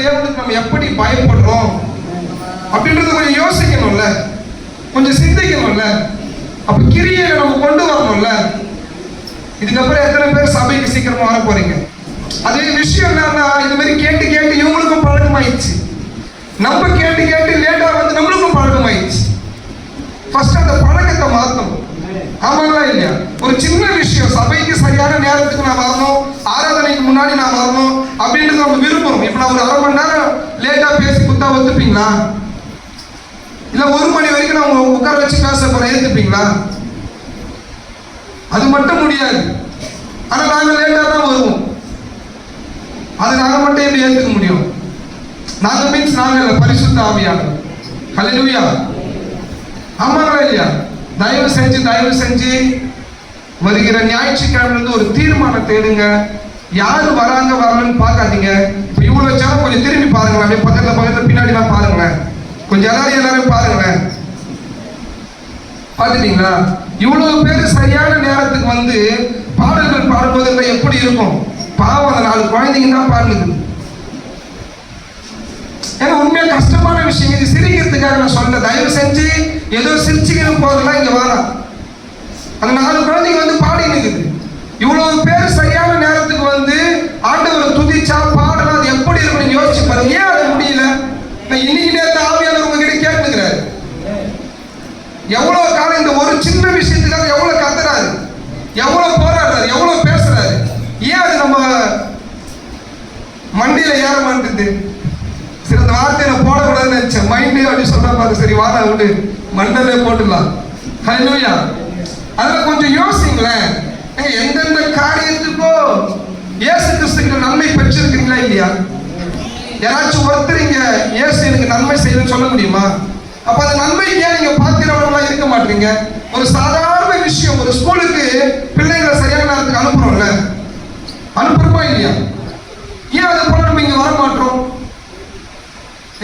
தேவனுக்கு நம்ம எப்படி பயப்படுறோம் அப்படின்றத கொஞ்சம் யோசிக்கணும்ல, கொஞ்சம் சிந்திக்கணும்ல. அப்ப கிரியை நம்ம கொண்டு வரணும்ல. இதுக்கப்புறம் எத்தனை பேர் சபைக்கு சீக்கிரமா வர போறீங்க? அதே விஷயம் என்னன்னா, இது மாதிரி கேட்டு கேட்டு இவங்களுக்கும் பழக்கமாயிடுச்சு. நம்ம கேட்டு கேட்டு லேட்டா வந்து நம்மளுக்கும் பழக்கமாயிடுச்சு. ஃபர்ஸ்ட் அந்த பழக்கத்தை மாற்றணும். ஆமாங்களா இல்லையா? ஒரு சின்ன விஷயம், சபைக்கு சரியான நேரத்துக்கு நான் வரணும், ஆராதனைக்கு முன்னாடி நான் வரணும் அப்படின்றது நம்ம விரும்புறோம். இப்ப நான் ஒரு அரை மணி நேரம் லேட்டா பேசி குத்தா ஒத்துப்பீங்களா? இல்ல 1 மணி வரைக்கும் நான் உங்க உட்கார வச்சு பேச போறேன், ஏத்துப்பீங்களா? அது மட்டும் முடியாது. ஆனா நாங்க லேட்டா தான் வருவோம். அது நாங்க மட்டும் எப்படி ஏத்துக்க முடியும்? நாங்க மீன்ஸ் நாங்க இல்ல, பரிசுத்த ஆவியானவர். ஹல்லேலூயா. ஆமாங்களா இல்லையா? தயவு செஞ்சு வருகிற ஞாயிற்றுக்கிழமை ஒரு தீர்மானம் தேடுங்க. யாரு வராங்க வரலன்னு பார்க்காதீங்க. இப்ப இவ்வளவு வச்சாலும் கொஞ்சம் திரும்பி பாருங்களேன், அப்படியே பக்கத்துல பின்னாடி எல்லாம் பாருங்களேன், கொஞ்சம் எல்லாரும் பாருங்களேன். பார்த்துட்டீங்களா? இவ்வளவு பேர் சரியான நேரத்துக்கு வந்து பாடல்கள் பாடும்போது எப்படி இருக்கும்? பாவம், அந்த 4 குழந்தைங்க தான் பாடுது. ஏன்னா உண்மையா கஷ்டமான விஷயம். இது சிரிக்கிறதுக்காக நான் சொல்ல, தயவு செஞ்சு ஏதோ சிரிச்சுக்கணும் போதெல்லாம் இங்க வேணாம். அந்த 4 குழந்தைங்க வந்து பாடி நிற்குது. இவ்வளவு பேர் சரியான நேரத்துக்கு வந்து ஆண்டவரை துதிச்சா பாடலாம், அது எப்படி இருக்குன்னு யோசிச்சு பாருங்க. ஏன் அது முடியல? நான் இன்னைக்கு நேரத்தை ஆவியானவர் உங்ககிட்ட கேட்டுக்கிறாரு. எவ்வளவு காலம் இந்த ஒரு சின்ன விஷயத்துக்காக எவ்வளவு கத்துறாரு, எவ்வளவு போராடுறாரு, எவ்வளவு பேசுறாரு. ஏன் அது நம்ம மண்டியில ஏற மாட்டேது? சரி, அந்த வார்த்தையை நான் போடக்கூடாதுன்னு நினைச்சேன். மைண்டு அப்படின்னு சொல்ற பாரு, சரி வாடா விட்டு மண்டலே போட்டுடலாம். ஹல்லேலூயா. அதில் கொஞ்சம் யோசிங்களேன். எந்தெந்த காரியத்துக்கோ இயேசு கிறிஸ்துக்கு நன்மை பெற்றிருக்கீங்களா இல்லையா? யாராச்சும் ஒருத்தர் இங்க இயேசு எனக்கு நன்மை செய்யணும்னு சொல்ல முடியுமா? அப்ப அந்த நன்மைக்கு ஏன் நீங்க பாத்திரவங்களா இருக்க மாட்டீங்க? ஒரு சாதாரண விஷயம், ஒரு ஸ்கூலுக்கு பிள்ளைங்களை சரியான நேரத்துக்கு அனுப்புறோம்ல, அனுப்புறோமா இல்லையா? ஏன் அது போல நம்ம இங்க வர மாட்டோம்?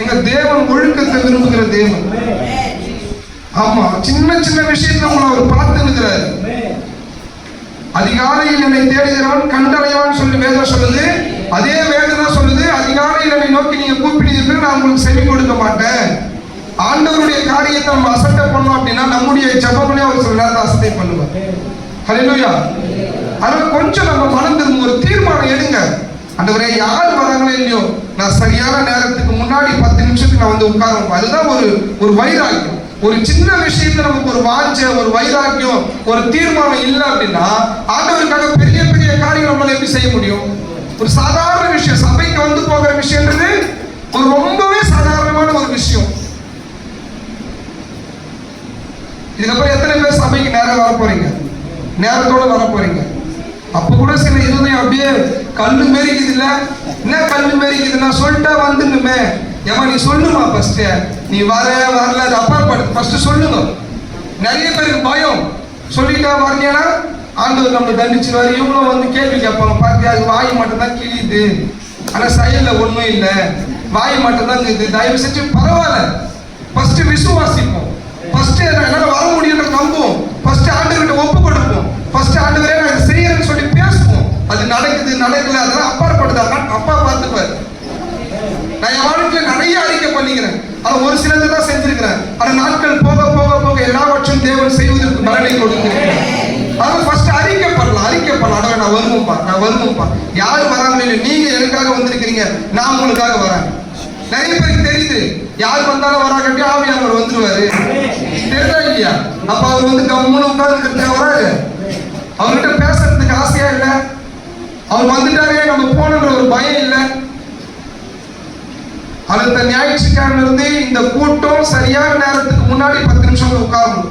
எங்க தேவன் ஒழுக்கத்தை விரும்புகிற தேவன். ஆமா, சின்ன சின்ன விஷயத்துல உங்களை அவர் பார்த்து இருக்கிறார். அதிகாலையில் என்னை தேடுகிறவன் கண்டடைவான்னு சொல்லி வேதம் சொல்லுது. அதே வேதம் தான் சொல்லுது, அதிகாலையில் என்னை நோக்கி நீங்க கூப்பிடுவீர்கள், நான் உங்களுக்கு செவி கொடுக்க மாட்டேன். ஆண்டவருடைய காரியத்தை நம்ம அசட்டை பண்ணோம் அப்படின்னா நம்முடைய ஜபங்களே ஒரு சில நேரத்தை அசட்டை பண்ணுவார். ஹல்லேலூயா. அதனால கொஞ்சம் நம்ம மனம் திரும்ப ஒரு தீர்மானம் எடுங்க. ஆண்டவரே, யார் வராங்களோ இல்லையோ, நான் சரியான நேரத்துக்கு முன்னாடி 10 நிமிஷத்துக்கு நான் வந்து உட்காரணும். அதுதான் ஒரு வைராக்கியம். ஒரு சின்ன விஷயத்துல நமக்கு ஒரு வாஞ்சை, ஒரு வைராக்கியம், ஒரு தீர்மானம் இல்லை அப்படின்னா ஆண்டவருக்காக பெரிய பெரிய காரியம் நம்மளால எப்படி செய்ய முடியும்? ஒரு சாதாரண விஷயம், சபைக்கு வந்து போகிற விஷயம்ன்றது ஒரு ரொம்பவே சாதாரணமான ஒரு விஷயம். இதுக்கப்புறம் எத்தனை பேர் சபைக்கு நேரம் வர போறீங்க? நேரத்தோட வர போறீங்க? அப்ப கூட சில இதுதான் அப்படியே கல்லு மேரிக்குது. இல்ல என்ன கல்லு மேரிக்குது? நான் சொல்லிட்டா வந்துடுமே. ஏமா நீ சொல்லுமா? ஃபர்ஸ்ட் நீ வரல அது அப்பாற்படுத்து, ஃபர்ஸ்ட் சொல்லுங்க. நிறைய பேருக்கு பயம், சொல்லிட்டா வரலையானா ஆண்டவர் நம்மளை தண்டிச்சுவாரு. இவங்களும் வந்து கேள்வி கேட்பாங்க, பார்த்து அது வாய் மட்டும் தான் கிழியுது, ஆனா செயல்ல ஒண்ணும் இல்லை, வாய் மட்டும் தான் இருக்குது. தயவு செஞ்சு பரவாயில்ல, ஃபர்ஸ்ட் விசுவாசிப்போம். ஃபர்ஸ்ட் என்னால வர முடியும்னு நம்புவோம். ஃபர்ஸ்ட் ஆண்டவர்கிட்ட ஒப்பு கொடுப்போம். ஃபர்ஸ்ட் ஆண்டவரே நான் செய்யறேன்னு சொல்லி பேசுவோம். அது நடக்குது நடக்கல அதெல்லாம் அப்பாற்படுத்தாங்க, அப்பா பார்த்துப்பாரு. நான் என் வாழ்க்கையில நிறைய அறிக்கை பண்ணிக்கிறேன், ஆனா ஒரு சிலதை தான் செஞ்சிருக்கிறேன். ஆனா நாட்கள் போக போக போக எல்லாவற்றும் தேவன் செய்வதற்கு பலனை கொடுத்திருக்கிறேன். அதான் ஃபர்ஸ்ட் அறிக்கை பண்ணலாம். அடவே நான் வருவோம்ப்பா. யாரு வராங்களோ இல்லை, நீங்க எனக்காக வந்திருக்கிறீங்க, நான் உங்களுக்காக வரேன். நிறைய பேருக்கு தெரியுது, யார் வந்தாலும் வராட்டி ஆவியானவர் வந்துருவாரு. தெரியுதா இல்லையா? அப்ப அவர் வந்து கம்முன்னு உட்கார்ந்துக்கிறதுக்கு வராது. அவர்கிட்ட பேசுறதுக்கு ஆசையா இல்லை, அவர் வந்துட்டாரே நம்ம போனன்ற ஒரு பயம் இல்லை. அடுத்த ஞாயிற்றுக்கிழமை இருந்து இந்த கூட்டம் சரியான நேரத்துக்கு முன்னாடி 10 நிமிஷம் உட்காரணும்.